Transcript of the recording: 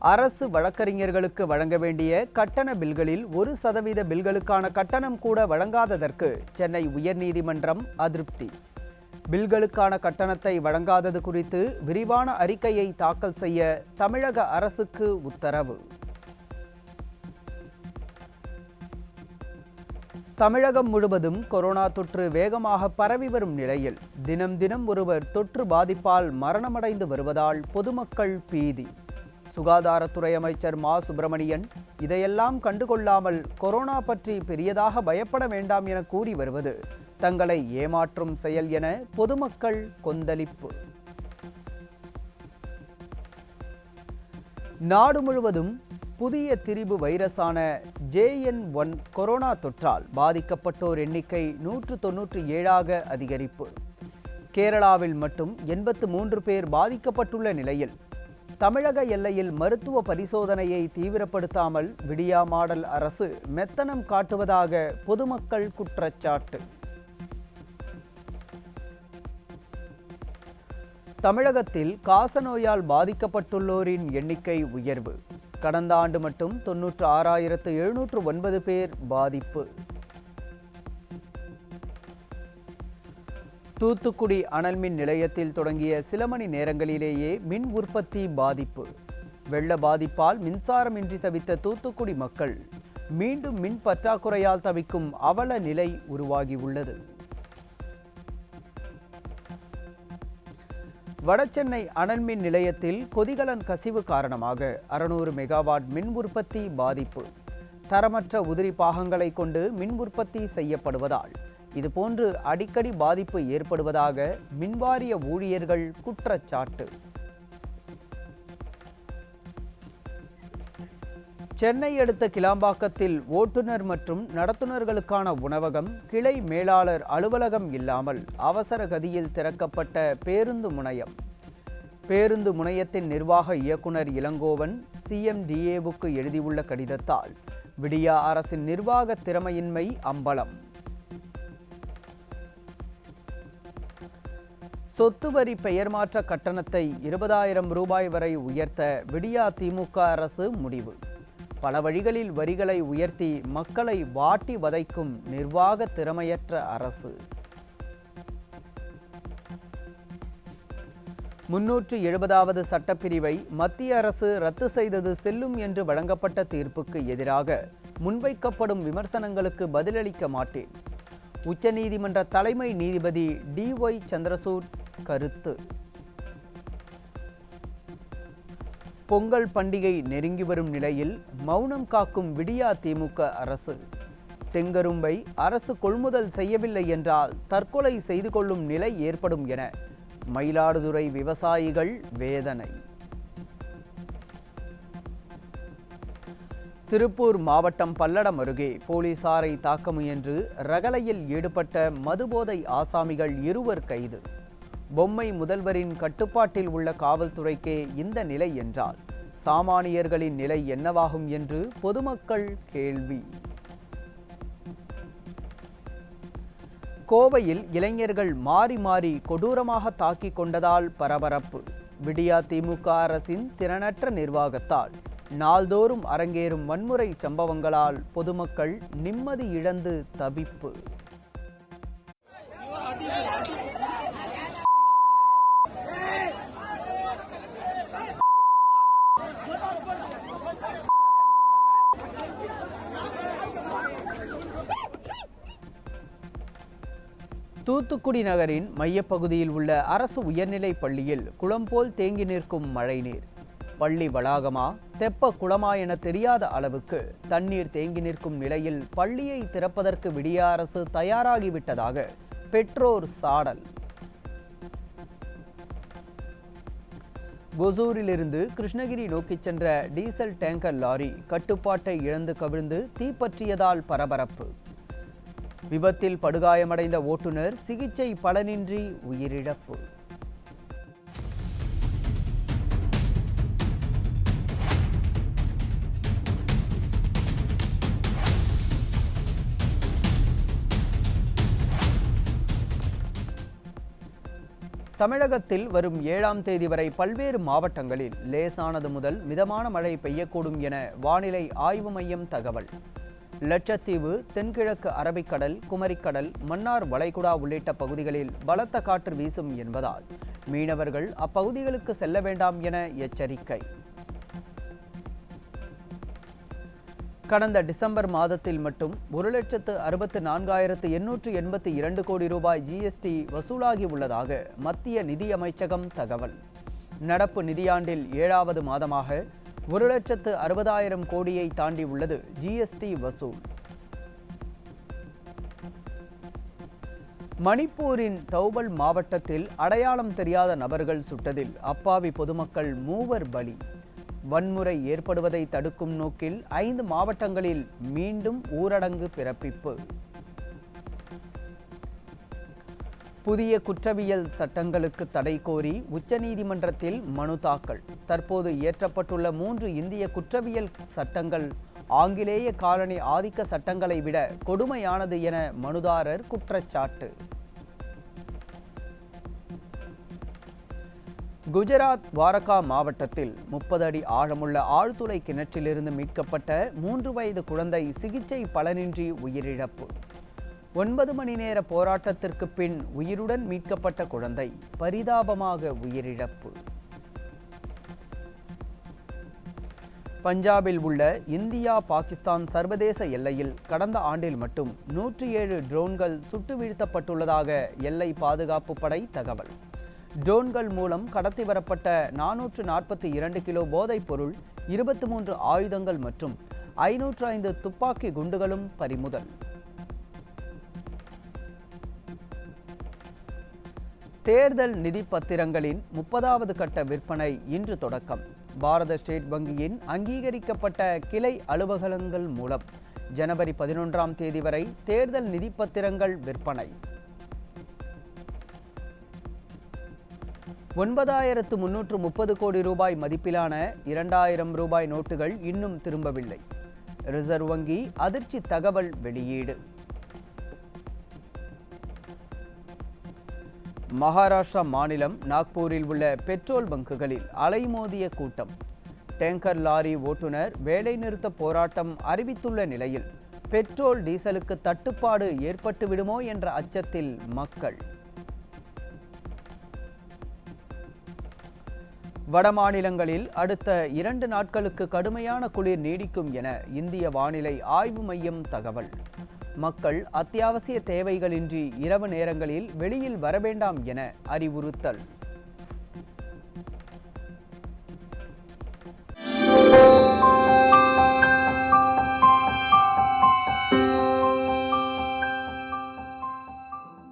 அரசு வழக்கறிஞர்களுக்கு வழங்க வேண்டிய கட்டண பில்களில் 1% பில்களுக்கான கட்டணம் கூட வழங்காததற்கு சென்னை உயர்நீதிமன்றம் அதிருப்தி. பில்களுக்கான கட்டணத்தை வழங்காதது குறித்து விரிவான அறிக்கையை தாக்கல் செய்ய தமிழக அரசுக்கு உத்தரவு. தமிழகம் முழுவதும் கொரோனா தொற்று வேகமாக பரவி வரும் நிலையில் தினம் தினம் ஒருவர் தொற்று பாதிப்பால் மரணமடைந்து வருவதால் பொதுமக்கள் பீதி. சுகாதாரத்துறை அமைச்சர் மா. சுப்பிரமணியன் இதையெல்லாம் கண்டுகொள்ளாமல் கொரோனா பற்றி பெரியதாக பயப்பட வேண்டாம் என கூறி வருவது தங்களை ஏமாற்றும் செயல் என பொதுமக்கள் கொந்தளிப்பு. நாடு முழுவதும் புதிய திரிபு வைரஸான JN.1 கொரோனா தொற்றால் பாதிக்கப்பட்டோர் எண்ணிக்கை 197ஆக அதிகரிப்பு. கேரளாவில் மட்டும் 83 பேர் பாதிக்கப்பட்டுள்ள நிலையில் தமிழக எல்லையில் மருத்துவ பரிசோதனையை தீவிரப்படுத்தாமல் விடியா மாடல் அரசு மெத்தனம் காட்டுவதாக பொதுமக்கள் குற்றச்சாட்டு. தமிழகத்தில் காசநோயால் பாதிக்கப்பட்டுள்ளோரின் எண்ணிக்கை உயர்வு. கடந்த ஆண்டு மட்டும் 96,709 பேர் பாதிப்பு. தூத்துக்குடி அனல் மின் நிலையத்தில் தொடங்கிய சில மணி நேரங்களிலேயே மின் உற்பத்தி பாதிப்பு. வெள்ள பாதிப்பால் மின்சாரமின்றி தவித்த தூத்துக்குடி மக்கள் மீண்டும் மின் பற்றாக்குறையால் தவிக்கும் அவல நிலை உருவாகியுள்ளது. வடசென்னை அனல் மின் நிலையத்தில் கொதிகலன் கசிவு காரணமாக 600 மெகாவாட் மின் உற்பத்தி பாதிப்பு. தரமற்ற உதிரி பாகங்களை கொண்டு மின் உற்பத்தி செய்யப்படுவதால் இதுபோன்று அடிக்கடி பாதிப்பு ஏற்படுவதாக மின்வாரிய ஊழியர்கள் குற்றச்சாட்டு. சென்னை அடுத்த கிளாம்பாக்கத்தில் ஓட்டுநர் மற்றும் நடத்துனர்களுக்கான உணவகம், கிளை மேலாளர் அலுவலகம் இல்லாமல் அவசர கதியில் திறக்கப்பட்ட பேருந்து முனையம். பேருந்து முனையத்தின் நிர்வாக இயக்குனர் இளங்கோவன் CMDAவுக்கு எழுதியுள்ள கடிதத்தால் விடியா அரசின் நிர்வாக திறமையின்மை அம்பலம். சொத்து வரி பெயர் மாற்ற கட்டணத்தை 20,000 ரூபாய் வரை உயர்த்த விடியா திமுக அரசு முடிவு. பல வழிகளில் வரிகளை உயர்த்தி மக்களை வாட்டி வதைக்கும் நிர்வாக திறமையற்ற அரசு. 370வது சட்டப்பிரிவை மத்திய அரசு ரத்து செய்தது செல்லும் என்று வழங்கப்பட்ட தீர்ப்புக்கு எதிராக முன்வைக்கப்படும் விமர்சனங்களுக்கு பதிலளிக்க மாட்டேன். உச்சநீதிமன்ற தலைமை நீதிபதி DY சந்திரசூட் கருத்து. பொங்கல் பண்டிகை நெருங்கி வரும் நிலையில் மௌனம் காக்கும் விடியா திமுக அரசு. செங்கரும்பை அரசு கொள்முதல் செய்யவில்லை என்றால் தற்கொலை செய்து கொள்ளும் நிலை ஏற்படும் என மயிலாடுதுறை விவசாயிகள் வேதனை. திருப்பூர் மாவட்டம் பல்லடம் அருகே போலீசாரை தாக்க முயன்று ரகளையில் ஈடுபட்ட மதுபோதை ஆசாமிகள் 2 கைது. பொம்மை முதல்வரின் கட்டுப்பாட்டில் உள்ள காவல்துறைக்கே இந்த நிலை என்றால் சாமானியர்களின் நிலை என்னவாகும் என்று பொதுமக்கள் கேள்வி. கோவையில் இளைஞர்கள் மாறி மாறி கொடூரமாக தாக்கிக் கொண்டதால் பரபரப்பு. விடியா திமுக அரசின் திறனற்ற நிர்வாகத்தால் நாள்தோறும் அரங்கேறும் வன்முறை சம்பவங்களால் பொதுமக்கள் நிம்மதி இழந்து தவிப்பு. தூத்துக்குடி நகரின் மையப்பகுதியில் உள்ள அரசு உயர்நிலைப் பள்ளியில் குளம் போல் தேங்கி நிற்கும் மழைநீர். பள்ளி வளாகமா தெப்ப குளமா என தெரியாத அளவுக்கு தண்ணீர் தேங்கி நிற்கும் நிலையில் பள்ளியை திறப்பதற்கு விடியா அரசு தயாராகிவிட்டதாக பெற்றோர் சாடல். ஒசூரிலிருந்து கிருஷ்ணகிரி நோக்கி சென்ற டீசல் டேங்கர் லாரி கட்டுப்பாட்டை இழந்து கவிழ்ந்து தீப்பற்றியதால் பரபரப்பு. விபத்தில் படுகாயமடைந்த ஓட்டுநர் சிகிச்சை பலனின்றி உயிரிழப்பு. தமிழகத்தில் வரும் 7ஆம் தேதி வரை பல்வேறு மாவட்டங்களில் லேசானது முதல் மிதமான மழை பெய்யக்கூடும் என வானிலை ஆய்வு மையம் தகவல். லட்சத்தீவு, தென்கிழக்கு அரபிக்கடல், குமரிக்கடல், மன்னார் வளைகுடா உள்ளிட்ட பகுதிகளில் பலத்த காற்று வீசும் என்பதால் மீனவர்கள் அப்பகுதிகளுக்கு செல்ல வேண்டாம் என எச்சரிக்கை. கடந்த டிசம்பர் மாதத்தில் மட்டும் 1,64,882 கோடி ரூபாய் ஜிஎஸ்டி வசூலாகி உள்ளதாக மத்திய நிதியமைச்சகம் தகவல். நடப்பு நிதியாண்டில் 7வது மாதமாக 1,60,000 கோடியை தாண்டி உள்ளது ஜிஎஸ்டி வசூல். மணிப்பூரின் தௌபல் மாவட்டத்தில் அடையாளம் தெரியாத நபர்கள் சுட்டதில் அப்பாவி பொதுமக்கள் 3 பலி. வன்முறை ஏற்படுவதை தடுக்கும் நோக்கில் 5 மாவட்டங்களில் மீண்டும் ஊரடங்கு பிறப்பிப்பு. புதிய குற்றவியல் சட்டங்களுக்கு தடை கோரி உச்சநீதிமன்றத்தில் மனு தாக்கல். தற்போது இயற்றப்பட்டுள்ள 3 இந்திய குற்றவியல் சட்டங்கள் ஆங்கிலேய காலனி ஆதிக்க சட்டங்களை விட கொடுமையானது என மனுதாரர் குற்றச்சாட்டு. குஜராத் வாரகா மாவட்டத்தில் 30 அடி ஆழமுள்ள ஆழ்துளை கிணற்றிலிருந்து மீட்கப்பட்ட 3 வயது குழந்தை சிகிச்சை பலனின்றி உயிரிழப்பு. 9 மணி நேர போராட்டத்திற்கு பின் உயிருடன் மீட்கப்பட்ட குழந்தை பரிதாபமாக உயிரிழப்பு. பஞ்சாபில் உள்ள இந்தியா பாகிஸ்தான் சர்வதேச எல்லையில் கடந்த ஆண்டில் மட்டும் 107 ட்ரோன்கள் சுட்டு வீழ்த்தப்பட்டுள்ளதாக எல்லை பாதுகாப்பு படை தகவல். ட்ரோன்கள் மூலம் கடத்தி வரப்பட்ட 442 கிலோ போதைப் பொருள், 23 ஆயுதங்கள் மற்றும் 505 துப்பாக்கி குண்டுகளும் பறிமுதல். தேர்தல் நிதி பத்திரங்களின் 30வது கட்ட விற்பனை இன்று தொடக்கம். பாரத ஸ்டேட் வங்கியின் அங்கீகரிக்கப்பட்ட கிளை அலுவலகங்கள் மூலம் ஜனவரி 11ஆம் தேதி வரை தேர்தல் நிதி பத்திரங்கள் விற்பனை. 9,330 கோடி ரூபாய் மதிப்பிலான 2,000 ரூபாய் நோட்டுகள் இன்னும் திரும்பவில்லை. ரிசர்வ் வங்கி அதிர்ச்சி தகவல் வெளியீடு. மகாராஷ்டிரா மாநிலம் நாக்பூரில் உள்ள பெட்ரோல் பங்குகளில் அலைமோதிய கூட்டம். டேங்கர் லாரி ஓட்டுநர் வேலைநிறுத்த போராட்டம் அறிவித்துள்ள நிலையில் பெட்ரோல் டீசலுக்கு தட்டுப்பாடு ஏற்பட்டு விடுமோ என்ற அச்சத்தில் மக்கள். வடமாநிலங்களில் அடுத்த 2 நாட்களுக்கு கடுமையான குளிர் நீடிக்கும் என இந்திய வானிலை ஆய்வு மையம் தகவல். மக்கள் அத்தியாவசிய தேவைகளின்றி இரவு நேரங்களில் வெளியில் வரவேண்டாம் என அறிவுறுத்தல்.